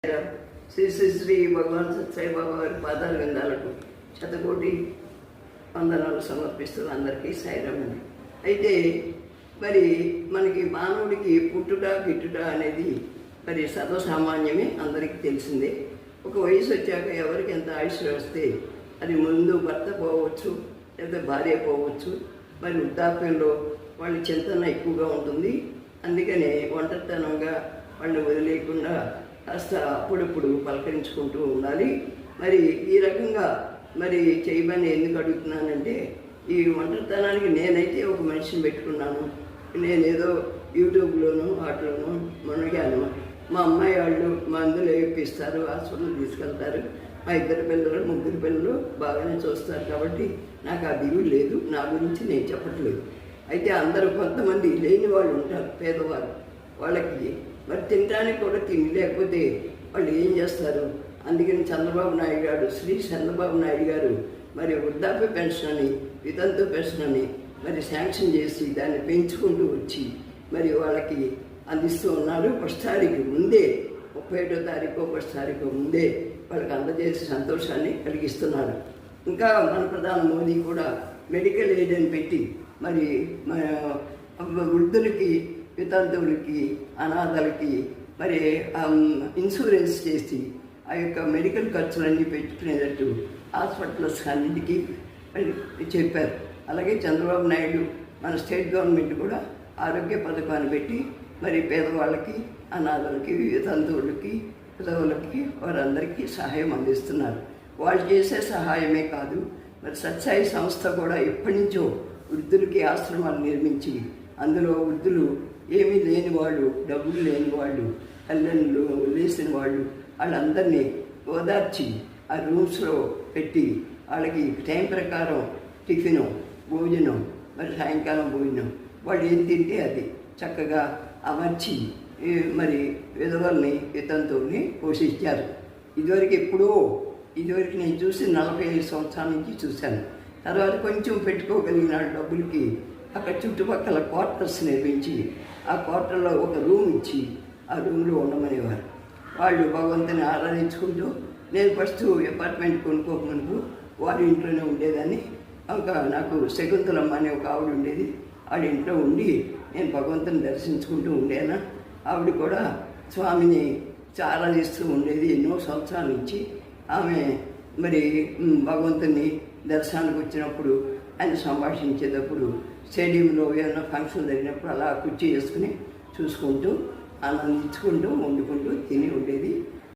శ్రీ శ్రీ శ్రీ భగవాన్ సత్సాయిబాబా వారి పాదాల విందాలకు శతకోటి వందనాలు సమర్పిస్తున్న అందరికీ సాయిరామండి. అయితే మరి మనకి మానవుడికి పుట్టుట గిట్టుట అనేది మరి సర్వసామాన్యమే, అందరికీ తెలిసిందే. ఒక వయసు వచ్చాక ఎవరికి ఎంత ఆయుష్ వస్తే అది ముందు భర్త పోవచ్చు, లేదా భార్య పోవచ్చు. మరి వృద్ధాప్యంలో వాళ్ళ చింతన ఎక్కువగా ఉంటుంది. అందుకనే ఒంటరితనంగా వాళ్ళు వదిలేయకుండా కాస్త అప్పుడప్పుడు పలకరించుకుంటూ ఉండాలి. మరి ఈ రకంగా మరి చేయమని ఎందుకు అడుగుతున్నానంటే, ఈ ఒంటరితనానికి నేనైతే ఒక మనిషిని పెట్టుకున్నాను. నేనేదో యూట్యూబ్లోను వాటిలోనూ మునిగాను. మా అమ్మాయి వాళ్ళు మందులు వేపిస్తారు, హాస్పిటల్ తీసుకెళ్తారు. మా ఇద్దరు పిల్లలు ముగ్గురు పిల్లలు బాగానే చూస్తారు. కాబట్టి నాకు ఆ దిగులు లేదు. నా గురించి నేను చెప్పట్లేదు. అయితే అందరూ కొంతమంది లేని వాళ్ళు ఉంటారు, పేదవారు. వాళ్ళకి మరి తినడానికి కూడా తిండి లేకపోతే వాళ్ళు ఏం చేస్తారు? అందుకని చంద్రబాబు నాయుడు గారు, శ్రీ చంద్రబాబు నాయుడు గారు మరి వృద్ధాప్య పెన్షన్ అని, వితంతు పెన్షన్ అని మరి శాంక్షన్ చేసి దాన్ని పెంచుకుంటూ వచ్చి మరి వాళ్ళకి అందిస్తూ ఉన్నారు. ఫస్ట్ తారీఖు ముందే, 31వ తారీఖు ఫస్ట్ తారీఖు ముందే వాళ్ళకి అందజేసి సంతోషాన్ని కలిగిస్తున్నారు. ఇంకా మన ప్రధాని మోదీ కూడా మెడికల్ ఎయిడ్ అని పెట్టి మరి వృద్ధులకి, వితంతువులకి, అనాథలకి మరి ఇన్సూరెన్స్ చేసి ఆ యొక్క మెడికల్ ఖర్చులన్నీ పెట్టుకునేటట్టు హాస్పిటల్స్ అన్నింటికీ చెప్పారు. అలాగే చంద్రబాబు నాయుడు మన స్టేట్ గవర్నమెంట్ కూడా ఆరోగ్య పథకాన్ని పెట్టి మరి పేదవాళ్ళకి, అనాథలకి, వితంతువులకి, విధవులకి వారందరికీ సహాయం అందిస్తున్నారు. వాళ్ళు చేసే సహాయమే కాదు, మరి సత్సాయి సంస్థ కూడా ఎప్పటి నుంచో వృద్ధులకి ఆశ్రమాలు నిర్మించి అందులో వృద్ధులు ఏమీ లేని వాళ్ళు, డబ్బులు లేని వాళ్ళు, తల్లిదండ్రులు వదిలేసిన వాళ్ళు, వాళ్ళందరినీ ఓదార్చి ఆ రూమ్స్లో పెట్టి వాళ్ళకి టైం ప్రకారం టిఫిను, భోజనం, మరి సాయంకాలం భోజనం వాళ్ళు ఏం తింటే అది చక్కగా అమర్చి మరి విధవల్ని, వితంతువుల్ని పోషించారు. ఇదివరకు నేను చూసి 45 సంవత్సరాల నుంచి చూశాను. తర్వాత కొంచెం పెట్టుకోగలిగిన డబ్బులకి అక్కడ చుట్టుపక్కల క్వార్టర్స్ నిర్మించి ఆ క్వార్టర్లో ఒక రూమ్ ఇచ్చి ఆ రూమ్లో ఉండమనేవారు. వాళ్ళు భగవంతుని ఆరాధించుకుంటూ, నేను ఫస్ట్ అపార్ట్మెంట్ కొనుక్కోకముందు వారి ఇంట్లోనే ఉండేదాన్ని. ఇంకా నాకు శకుంతలమ్మ అనే ఒక ఆవిడ ఉండేది. వాళ్ళ ఇంట్లో ఉండి నేను భగవంతుని దర్శించుకుంటూ ఉండేనా. ఆవిడ కూడా స్వామిని ఆరాధిస్తూ ఉండేది ఎన్నో సంవత్సరాల నుంచి. ఆమె మరి భగవంతుని దర్శనానికి వచ్చినప్పుడు, ఆయన సంభాషించేటప్పుడు, స్టేడియంలో ఏమైనా ఫంక్షన్ జరిగినప్పుడు అలా కుర్చీ చేసుకుని చూసుకుంటూ, ఆనందించుకుంటూ, వండుకుంటూ తిని ఉండేది.